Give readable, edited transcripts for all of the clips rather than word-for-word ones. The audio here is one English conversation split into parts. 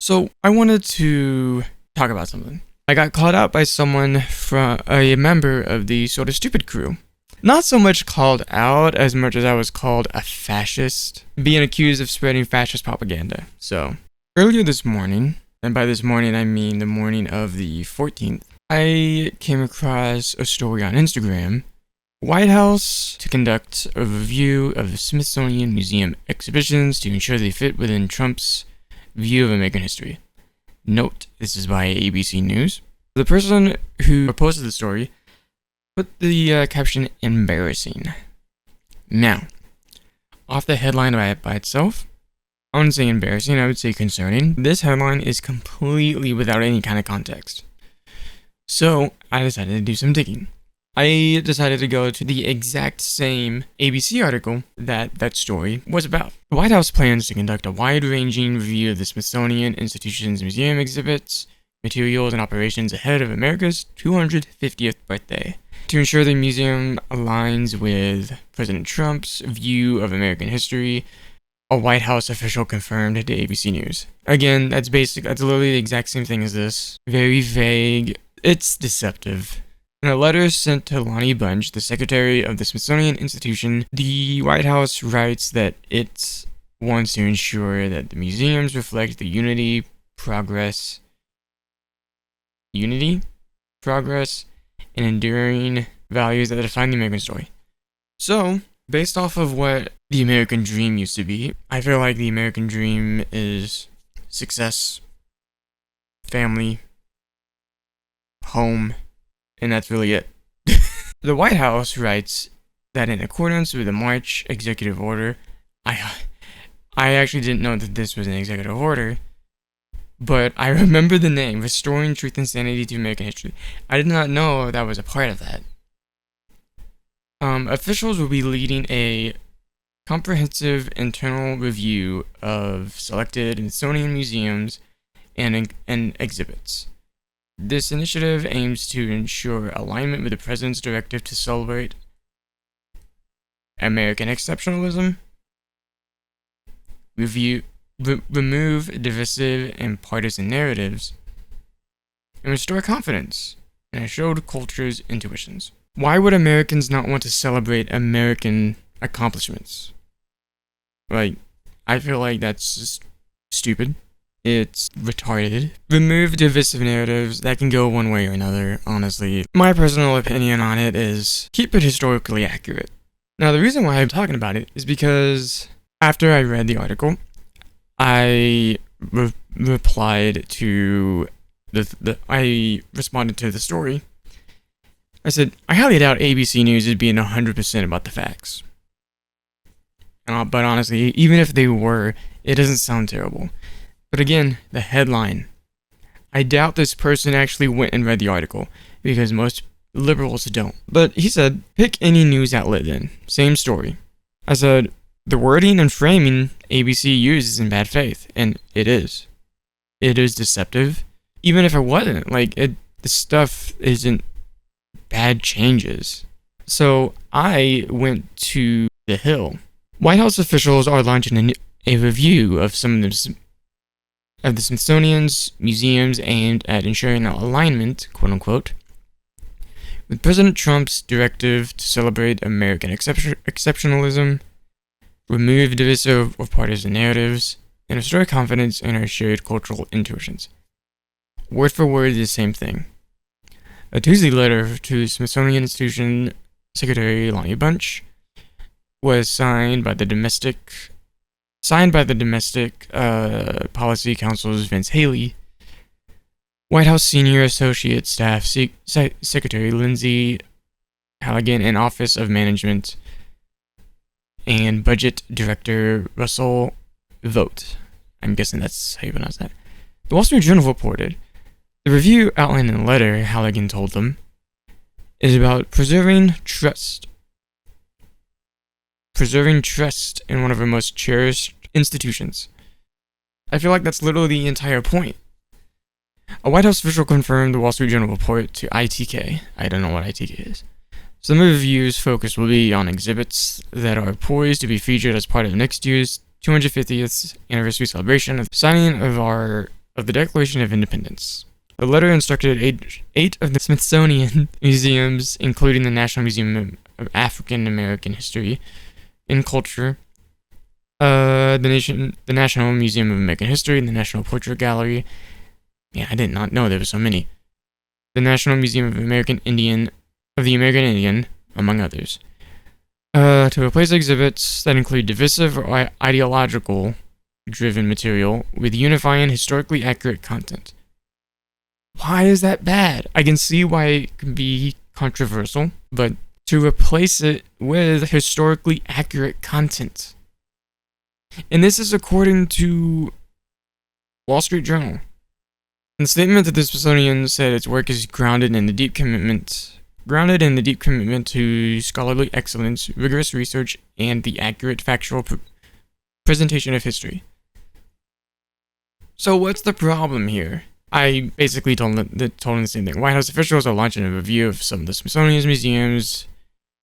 So I wanted to talk about something. I got called out by someone from a member of the Sort of Stupid crew. Not so much called out as much as I was called a fascist, being accused of spreading fascist propaganda. So earlier this morning, and by this morning I mean the morning of the 14th, I came across a story on Instagram. White House to conduct a review of the Smithsonian Museum exhibitions to ensure they fit within Trump's view of American history. Note, this is by ABC News. The person who posted the story put the caption embarrassing. Now, off the headline by itself, I wouldn't say embarrassing, I would say concerning. This headline is completely without any kind of context. So, I decided to do some digging. I decided to go to the exact same ABC article that story was about. The White House plans to conduct a wide-ranging review of the Smithsonian Institution's museum exhibits, materials, and operations ahead of America's 250th birthday. To ensure the museum aligns with President Trump's view of American history, a White House official confirmed to ABC News. Again, that's literally the exact same thing as this. Very vague. It's deceptive. In a letter sent to Lonnie Bunch, the secretary of the Smithsonian Institution, the White House writes that it wants to ensure that the museums reflect the unity, progress, and enduring values that define the American story. So, based off of what the American dream used to be, I feel like the American dream is success, family, home, and that's really it. The White House writes that in accordance with the March executive order, I actually didn't know that this was an executive order, but I remember the name, Restoring Truth and Sanity to American History. I did not know that was a part of that. Officials will be leading a comprehensive internal review of selected Smithsonian museums and exhibits. This initiative aims to ensure alignment with the President's directive to celebrate American exceptionalism, remove divisive and partisan narratives, and restore confidence in assured culture's intuitions. Why would Americans not want to celebrate American accomplishments? I feel like that's just stupid. It's retarded. Remove divisive narratives. That can go one way or another, honestly. My personal opinion on it is keep it historically accurate. Now, the reason why I'm talking about it is because after I read the article, I replied to I responded to the story. I said, I highly doubt ABC News is being 100% about the facts. But honestly, even if they were, it doesn't sound terrible. But again, the headline. I doubt this person actually went and read the article, because most liberals don't. But he said, pick any news outlet then. Same story. I said, the wording and framing ABC uses in bad faith, and it is. It is deceptive. Even if it wasn't, the stuff isn't bad changes. So I went to the Hill. White House officials are launching a review of some of the Smithsonian's museums aimed at ensuring alignment, quote-unquote, with President Trump's directive to celebrate American exceptionalism, remove divisive or partisan narratives, and restore confidence in our shared cultural intuitions. Word for word, the same thing. A Tuesday letter to Smithsonian Institution Secretary Lonnie Bunch was signed by the Domestic Policy Council's Vince Haley, White House Senior Associate Staff Secretary Lindsay Halligan, and Office of Management and Budget Director Russell Vogt. I'm guessing that's how you pronounce that. The Wall Street Journal reported, the review outlined in the letter, Halligan told them, is about preserving trust in one of our most cherished institutions. I feel like that's literally the entire point. A White House official confirmed the Wall Street Journal report to ITK. I don't know what ITK is. Some of the review's focus will be on exhibits that are poised to be featured as part of next year's 250th anniversary celebration of the signing of our of the Declaration of Independence. The letter instructed eight of the Smithsonian museums, including the National Museum of African American History and Culture, the National Museum of American History, and the National Portrait Gallery. Yeah, I did not know there were so many. The National Museum of the American Indian, among others. To replace exhibits that include divisive or ideological driven material with unifying historically accurate content. Why is that bad? I can see why it can be controversial, but to replace it with historically accurate content. And this is according to Wall Street Journal. In the statement that the Smithsonian said its work is grounded in the deep commitment to scholarly excellence, rigorous research, and the accurate factual presentation of history. So what's the problem here? I basically told him the same thing. White House officials are launching a review of some of the Smithsonian's museums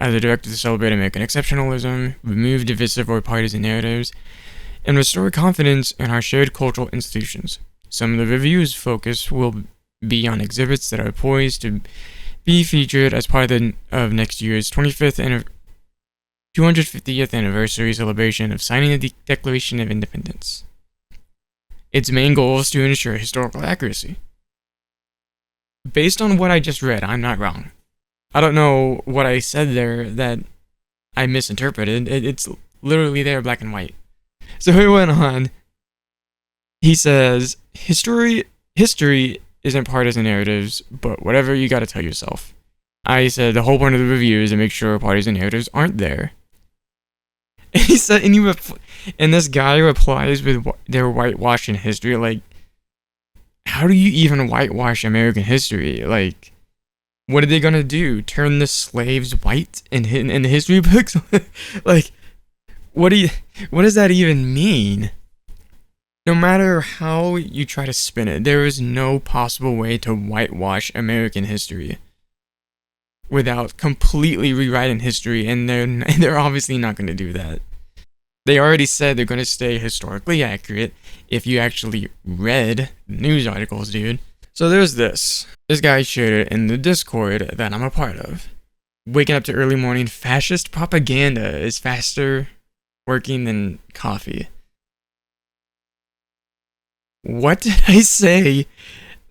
as a directive to celebrate American exceptionalism, remove divisive or partisan narratives, and restore confidence in our shared cultural institutions. Some of the review's focus will be on exhibits that are poised to be featured as part of next year's 250th anniversary celebration of signing the Declaration of Independence. Its main goal is to ensure historical accuracy. Based on what I just read, I'm not wrong. I don't know what I said there that I misinterpreted. It's literally there, black and white. So he went on. He says, history isn't partisan narratives, but whatever, you gotta tell yourself. I said the whole point of the review is to make sure partisan narratives aren't there. And he said, and this guy replies with their whitewashing history. Like, how do you even whitewash American history? Like, what are they gonna do? Turn the slaves white in the history books? Like, what does that even mean? No matter how you try to spin it, there is no possible way to whitewash American history without completely rewriting history, and they're obviously not going to do that. They already said they're going to stay historically accurate if you actually read news articles, dude. So there's this. This guy shared it in the Discord that I'm a part of. Waking up to early morning fascist propaganda is faster working than coffee. What did I say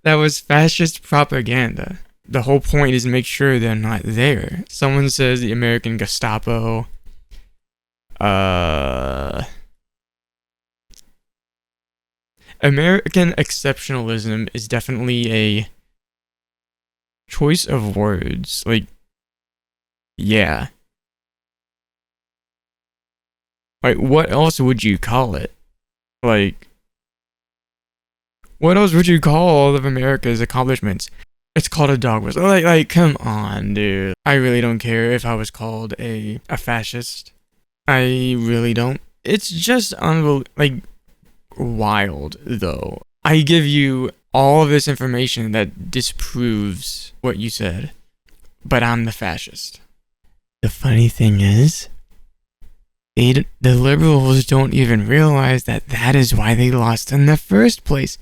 that was fascist propaganda? The whole point is to make sure they're not there. Someone says the American Gestapo. American exceptionalism is definitely a choice of words. Like, yeah. Like, what else would you call it? Like, what else would you call all of America's accomplishments? It's called a dog whistle. Like, come on, dude. I really don't care if I was called a fascist. I really don't. It's just wild, though. I give you all of this information that disproves what you said, but I'm the fascist. The funny thing is, the liberals don't even realize that is why they lost in the first place.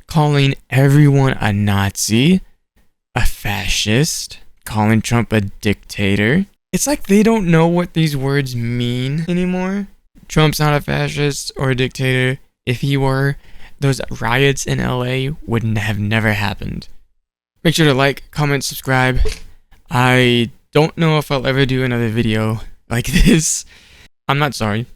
Calling everyone a Nazi, a fascist, calling Trump a dictator. It's like they don't know what these words mean anymore. Trump's not a fascist or a dictator. If he were, those riots in LA would have never happened. Make sure to like, comment, subscribe. I don't know if I'll ever do another video like this. I'm not sorry.